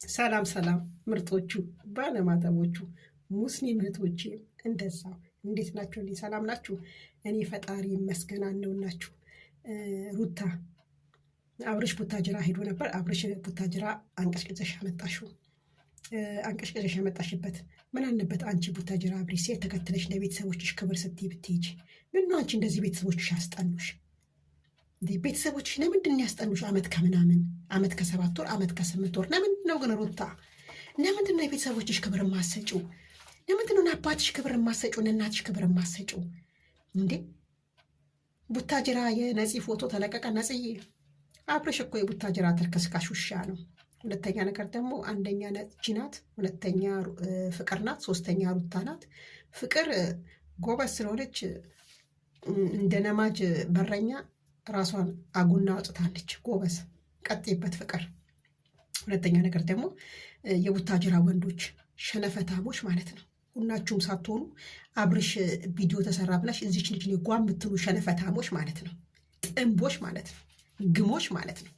ሰላም ሰላም ምርጦቹ ባለማተቦቹ ሙስሊም እህቶቼ እንደዛው እንዴት ናችሁ? ሰላም ናችሁ? እኔ ፈጣሪ ይመስገን አለሁላችሁ። ሩታ አብርሽ ቡታጅራ ሄዶ ነበር። አብርሽ ቡታጅራ አንቀሽቅዘሽ አመጣሽው። አንቀሽቅዘሽ ያመጣሽበት ምን አለበት? አንቺ ቡታጅራ አብሪ ሴት ተከትለሽ ለቤተሰቦችሽ ክብር ስትይ ብትሄጂ። ምነው አንቺ እንደዚህ ቤተሰቦችሽ ያስጠሉሽ? ቤተሰቦችሽ ለምንድን ያስጠሉሽ? አመት ከምናምን አመት ከ7 ወር አመት ከ8 ወር ለምንድን ነው ግን ሩታ? ለምንድን ነው የቤተሰቦችሽ ክብር የማትሰጪው? ለምንድን ነው አባትሽ ክብር የማትሰጪው? እናትሽ ክብር የማትሰጪው? እንዴ ቡታጅራ የነፂ ፎቶ ተለቀቀ። ነፂዬ አብርሽ እኮ የቡታጅራ ተልከስካሽ ውሻ ነው። ሁለተኛ ነገር ደግሞ አንደኛ ነፂ ናት፣ ሁለተኛ ፍቅር ናት፣ ሶስተኛ ሩታ ናት። ፍቅር ጎበዝ ስለሆነች እንደ ነማጅ በረኛ ራሷን አጉና አውጥታለች። ጎበዝ ቀጥይበት ፍቅር። ሁለተኛ ነገር ደግሞ የቡታጅራ ወንዶች ሸነፈታሞች ማለት ነው። ሁላችሁም ሳትሆኑ አብርሽ ቪዲዮ ተሰራ ብላሽ እዚች ልጅ ጓ የምትሉ ሸነፈታሞች ማለት ነው። ጥንቦች ማለት ነው። ግሞች ማለት ነው።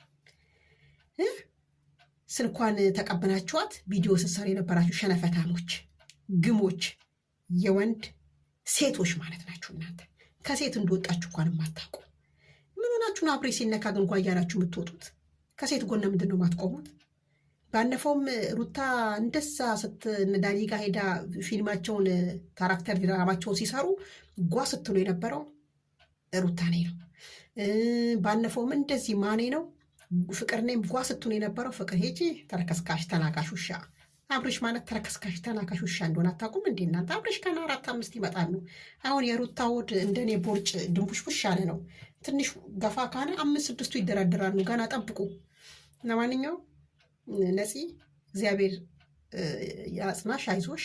ስልኳን ተቀብላችኋት ቪዲዮ ስትሰሩ የነበራችሁ ሸነፈታሞች፣ ግሞች፣ የወንድ ሴቶች ማለት ናችሁ እናንተ። ከሴት እንደወጣችሁ እንኳን የማታውቁ ምን ሆናችሁን? አብሬ ሲነካ ግን እንኳን እያላችሁ የምትወጡት ከሴት ጎን ምንድን ነው የማትቆሙት? ባለፈውም ሩታ እንደዛ ዳኒ ጋር ሄዳ ፊልማቸውን ካራክተር ድራማቸውን ሲሰሩ ጓ ስትሉ የነበረው ሩታ ኔ ነው። ባለፈውም እንደዚህ ማኔ ነው ፍቅር ኔም ጓ ስትሉ የነበረው ፍቅር። ሄጂ ተረከስካሽ ተናካሽ ውሻ። አብርሽ ማለት ተረከስካሽ ተናካሽ ውሻ እንደሆነ አታውቁም እንዴ እናንተ? አብርሽ ከና 4-5 ይመጣሉ። አሁን የሩታ ወድ እንደኔ ቦርጭ ድንቡሽቡሽ ያለ ነው። ትንሽ ገፋ ካለ 5-6ቱ ይደራደራሉ። ገና ጠብቁ። ለማንኛውም ነፂ እግዚአብሔር ያጽናሽ፣ አይዞሽ።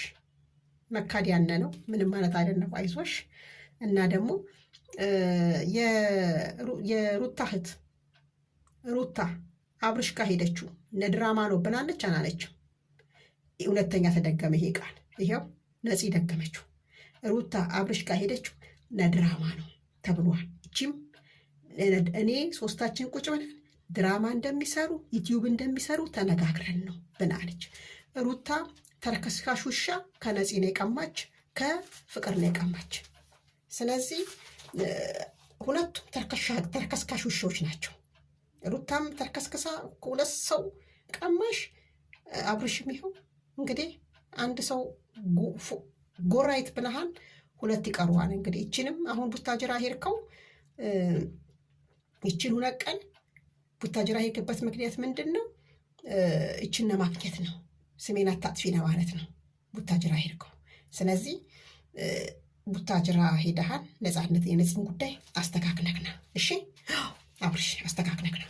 መካድ ያነ ነው ምንም ማለት አይደለም። አይዞሽ። እና ደግሞ የሩታ እህት ሩታ አብርሽ ጋር ሄደችው ለድራማ ነው ብላለች አላለችም? ሁለተኛ ተደገመ ይሄ ቃል። ይሄው ነፂ ደገመችው። ሩታ አብርሽ ጋር ሄደችው ለድራማ ነው ተብሏል። እቺም እኔ ሶስታችን ቁጭ ብለን ድራማ እንደሚሰሩ ዩቲዩብ እንደሚሰሩ ተነጋግረን ነው ብላለች። ሩታ ተርከስካሽ ውሻ ከነፂ ነው የቀማች፣ ከፍቅር ነው የቀማች። ስለዚህ ሁለቱም ተርከስካሽ ውሾች ናቸው። ሩታም ተርከስክሳ ከሁለት ሰው ቀማሽ፣ አብርሽም ይኸው እንግዲህ አንድ ሰው ጎራይት ብለሃል፣ 2 ይቀሩዋል። እንግዲህ ይችንም አሁን ቡታጅራ ሄድከው ይችን 2 ቀን ቡታጅራ ሄድክበት ምክንያት ምንድን ነው? ይችን ለማግኘት ነው። ስሜን አታጥፊ ነው ማለት ነው ቡታጅራ ሄድከው። ስለዚህ ቡታጅራ ሄደሃል፣ ነፃነት የነፂን ጉዳይ አስተካክለክና። እሺ አብርሽ አስተካክለክና።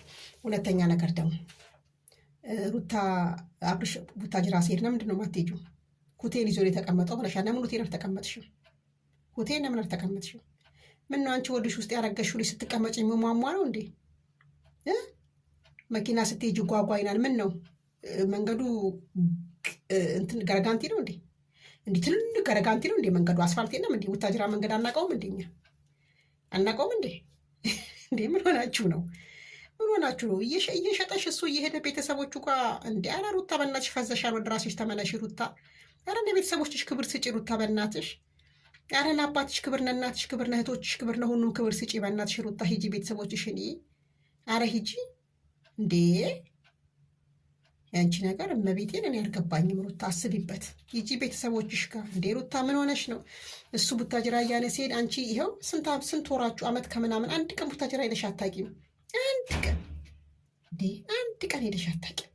ሁለተኛ ነገር ደግሞ ሩታ አብርሽ ቡታጅራ ሲሄድ ለምንድን ነው የማትሄጂው? ሆቴል ይዞ የተቀመጠው ብለሻል። ለምን ሆቴል አልተቀመጥሽም? ሆቴል ለምን አልተቀመጥሽም? ምን ነው አንቺ ወድሽ ውስጥ ያረገሽው ልጅ ስትቀመጭ የሚሟሟ ነው እንዴ? መኪና ስትሄጂ ጓጓ ይናል። ምን ነው መንገዱ እንትን ገረጋንቲ ነው እንዴ? እንዲህ ትልልቅ ገረጋንቲ ነው እንዴ መንገዱ? አስፋልት የለም እንዴ? ቡታጅራ መንገድ አናውቀውም እንዴ? እኛ አናውቀውም እንዴ? እንዴ ምን ሆናችሁ ነው? ምን ሆናችሁ ነው? እየሸጠሽ እሱ እየሄደ ቤተሰቦቹ ጋር እንዴ? ኧረ ሩታ በእናትሽ ፈዘሻል። ወደ ራስሽ ተመለሽ ሩታ። ኧረ ለቤተሰቦችሽ ክብር ስጪ ሩታ በእናትሽ። ኧረ ለአባትሽ ክብር፣ ለእናትሽ ክብር፣ ለእህቶችሽ ክብር፣ ለሁሉም ክብር ስጪ በእናትሽ ሩታ። ሂጂ ቤተሰቦችሽን። ኧረ ሂጂ እንዴ! ያንቺ ነገር እመቤቴን እኔ አልገባኝም ሩታ። አስቢበት። ሂጂ ቤተሰቦችሽ ጋር። እንዴ ሩታ ምን ሆነሽ ነው? እሱ ቡታጅራ እያለ ሲሄድ አንቺ ይኸው ስንት ወራችሁ? አመት ከምናምን አንድ ቀን ቡታጅራ ሄደሽ አታውቂም? አንድ ቀን ሄደሽ አታውቂም?